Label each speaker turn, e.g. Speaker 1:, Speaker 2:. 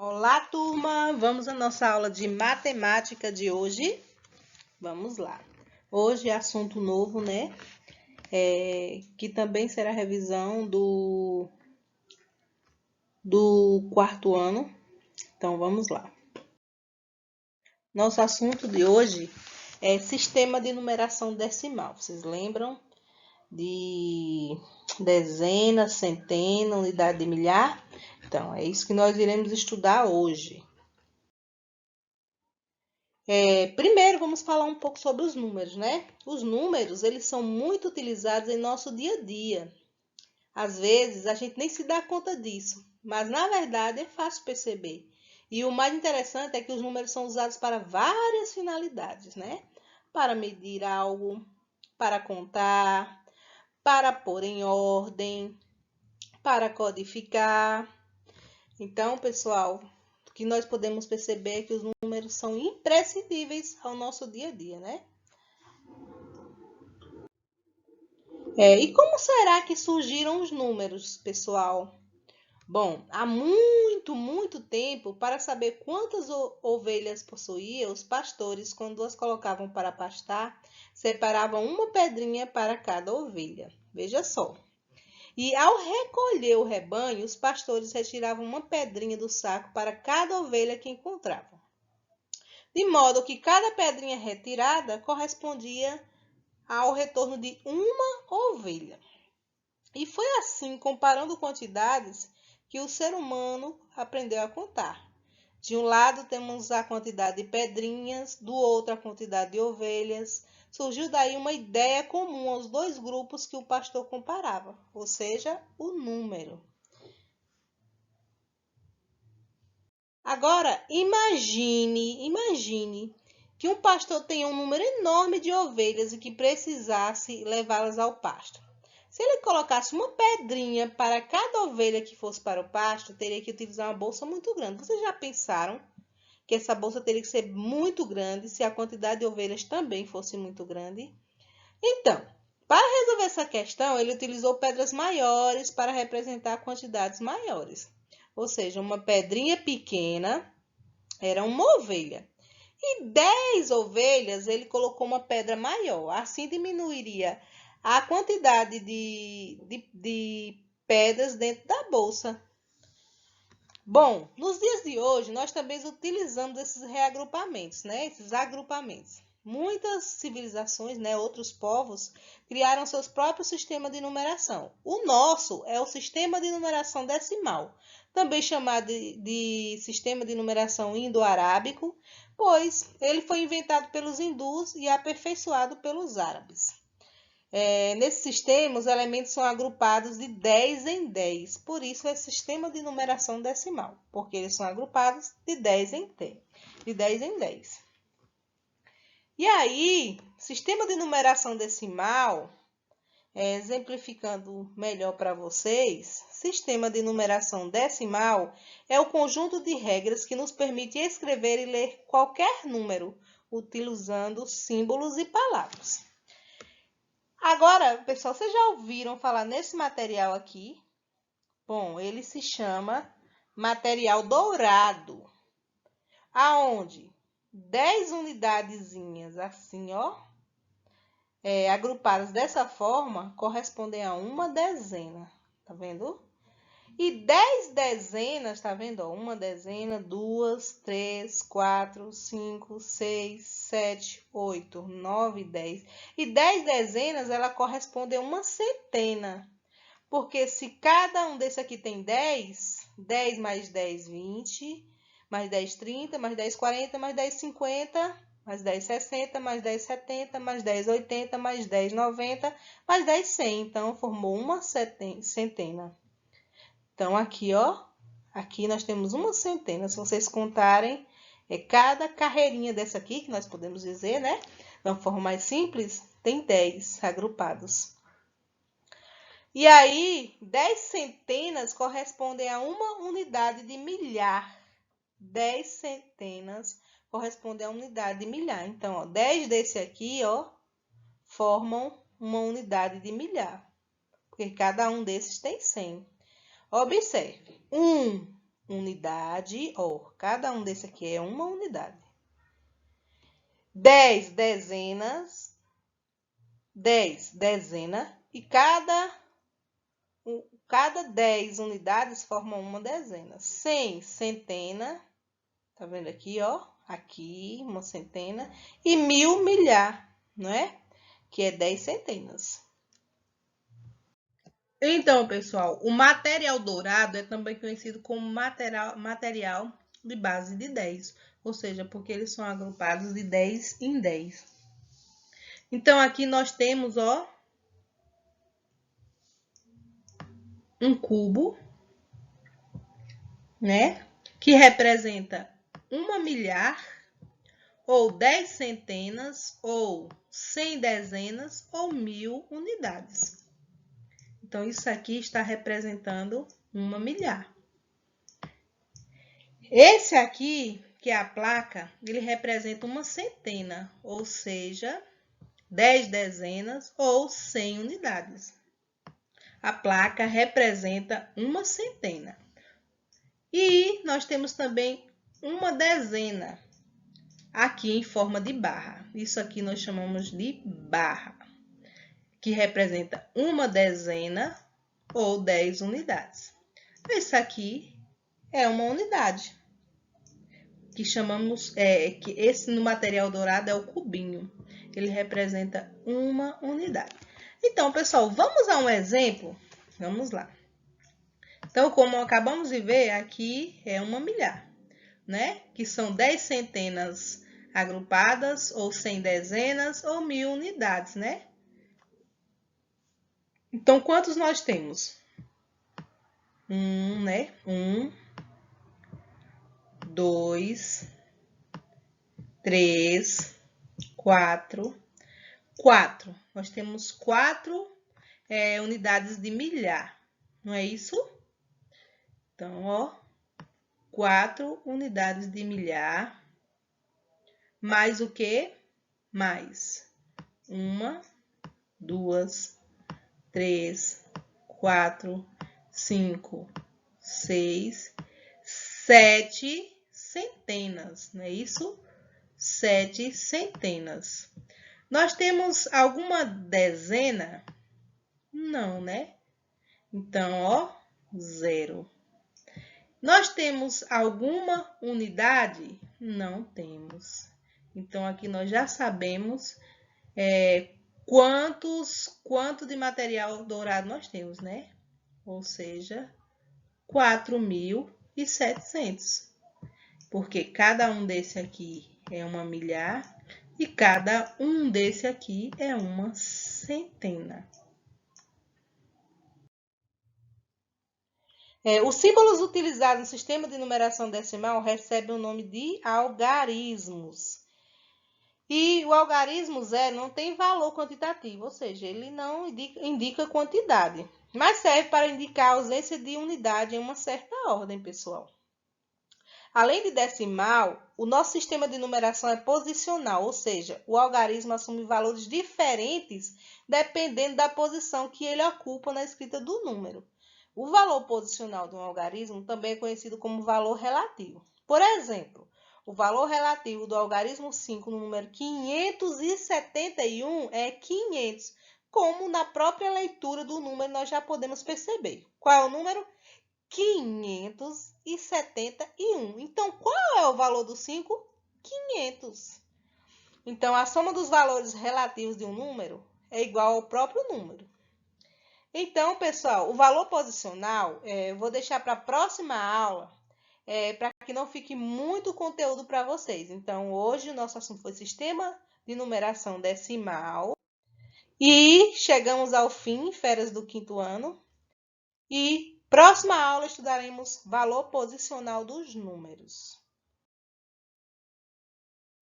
Speaker 1: Olá, turma! Vamos à nossa aula de matemática de hoje? Vamos lá. Hoje é assunto novo, né? Que também será revisão do quarto ano. Então, vamos lá. Nosso assunto de hoje é sistema de numeração decimal. Vocês lembram de dezena, centena, unidade de milhar? Então, é isso que nós iremos estudar hoje. Primeiro, vamos falar um pouco sobre os números, né? Os números, eles são muito utilizados em nosso dia a dia. Às vezes, a gente nem se dá conta disso, mas na verdade é fácil perceber. E o mais interessante é que os números são usados para várias finalidades, né? Para medir algo, para contar, para pôr em ordem, para codificar. Então, pessoal, o que nós podemos perceber é que os números são imprescindíveis ao nosso dia a dia, né? E como será que surgiram os números, pessoal? Bom, há muito tempo, para saber quantas ovelhas possuía, os pastores, quando as colocavam para pastar, separavam uma pedrinha para cada ovelha. Veja só. E ao recolher o rebanho, os pastores retiravam uma pedrinha do saco para cada ovelha que encontravam. De modo que cada pedrinha retirada correspondia ao retorno de uma ovelha. E foi assim, comparando quantidades, que o ser humano aprendeu a contar. De um lado temos a quantidade de pedrinhas, do outro a quantidade de ovelhas. Surgiu daí uma ideia comum aos dois grupos que o pastor comparava, ou seja, o número. Agora, imagine que um pastor tenha um número enorme de ovelhas e que precisasse levá-las ao pasto. Se ele colocasse uma pedrinha para cada ovelha que fosse para o pasto, teria que utilizar uma bolsa muito grande. Vocês já pensaram que essa bolsa teria que ser muito grande se a quantidade de ovelhas também fosse muito grande? Então, para resolver essa questão, ele utilizou pedras maiores para representar quantidades maiores. Ou seja, uma pedrinha pequena era uma ovelha. E 10 ovelhas, ele colocou uma pedra maior. Assim diminuiria a quantidade de pedras dentro da bolsa. Bom, nos dias de hoje, nós também utilizamos esses reagrupamentos, né? Esses agrupamentos. Muitas civilizações, né, outros povos, criaram seus próprios sistemas de numeração. O nosso é o sistema de numeração decimal, também chamado de sistema de numeração indo-arábico, pois ele foi inventado pelos hindus e aperfeiçoado pelos árabes. Nesse sistema, os elementos são agrupados de 10 em 10. Por isso é sistema de numeração decimal, porque eles são agrupados de 10 em 10. E aí, sistema de numeração decimal, exemplificando melhor para vocês, sistema de numeração decimal é o conjunto de regras que nos permite escrever e ler qualquer número, utilizando símbolos e palavras. Agora, pessoal, vocês já ouviram falar nesse material aqui? Bom, ele se chama material dourado. Aonde 10 unidadezinhas assim, ó, agrupadas dessa forma, correspondem a uma dezena. Tá vendo? E 10 dezenas, tá vendo? Ó, uma dezena, 2, 3, 4, 5, 6, 7, 8, 9, 10. E 10 dezenas, ela corresponde a uma centena. Porque se cada um desse aqui tem 10, 10 mais 10, 20, mais 10, 30, mais 10, 40, mais 10, 50, mais 10, 60, mais 10, 70, mais 10, 80, mais 10, 90, mais 10, 100. Então, formou uma centena. Então, aqui, ó, aqui nós temos uma centena. Se vocês contarem, cada carreirinha dessa aqui, que nós podemos dizer, né? De uma forma mais simples, tem 10 agrupados. E aí, 10 centenas correspondem a uma unidade de milhar. 10 centenas correspondem a uma unidade de milhar. Então, ó, 10 desse aqui, ó, formam uma unidade de milhar. Porque cada um desses tem 100. Observe, unidade, ó, cada um desse aqui é uma unidade. 10 dezenas, 10 dezena, e cada 10 unidades formam uma dezena. 100 centena, tá vendo aqui, ó? Aqui, uma centena. E 1000 milhar, não é? Que é 10 centenas. Então, pessoal, o material dourado é também conhecido como material de base de 10, ou seja, porque eles são agrupados de 10 em 10. Então, aqui nós temos, ó, um cubo, né, que representa uma milhar, ou 10 centenas, ou 100 dezenas, ou 1000 unidades. Então, isso aqui está representando uma milhar. Esse aqui, que é a placa, ele representa uma centena, ou seja, 10 dezenas ou 100 unidades. A placa representa uma centena. E nós temos também uma dezena, aqui em forma de barra. Isso aqui nós chamamos de barra, que representa uma dezena ou 10 unidades. Esse aqui é uma unidade, que chamamos, que esse no material dourado é o cubinho. Ele representa uma unidade. Então, pessoal, vamos a um exemplo? Vamos lá. Então, como acabamos de ver, aqui é uma milhar, né? Que são 10 centenas agrupadas, ou 100 dezenas, ou 1000 unidades, né? Então, quantos nós temos? Né? 2, 3, 4. Nós temos 4 unidades de milhar, não é isso? Então, ó, 4 unidades de milhar, mais o quê? Mais 1, 2, 3, 4, 5, 6, 7 centenas, não é isso? 7 centenas. Nós temos alguma dezena? Não, né? Então, ó, 0. Nós temos alguma unidade? Não temos. Então, aqui nós já sabemos quanto de material dourado nós temos, né? Ou seja, 4.700. Porque cada um desse aqui é uma milhar e cada um desse aqui é uma centena. Os símbolos utilizados no sistema de numeração decimal recebem o nome de algarismos. E o algarismo 0 não tem valor quantitativo, ou seja, ele não indica quantidade, mas serve para indicar a ausência de unidade em uma certa ordem, pessoal. Além de decimal, o nosso sistema de numeração é posicional, ou seja, o algarismo assume valores diferentes dependendo da posição que ele ocupa na escrita do número. O valor posicional de um algarismo também é conhecido como valor relativo. Por exemplo, o valor relativo do algarismo 5 no número 571 é 500, como na própria leitura do número nós já podemos perceber. Qual é o número? 571. Então, qual é o valor do 5? 500. Então, a soma dos valores relativos de um número é igual ao próprio número. Então, pessoal, o valor posicional, eu vou deixar para a próxima aula, para que não fique muito conteúdo para vocês. Então, hoje o nosso assunto foi sistema de numeração decimal. E chegamos ao fim, férias do 5º ano. E próxima aula estudaremos valor posicional dos números.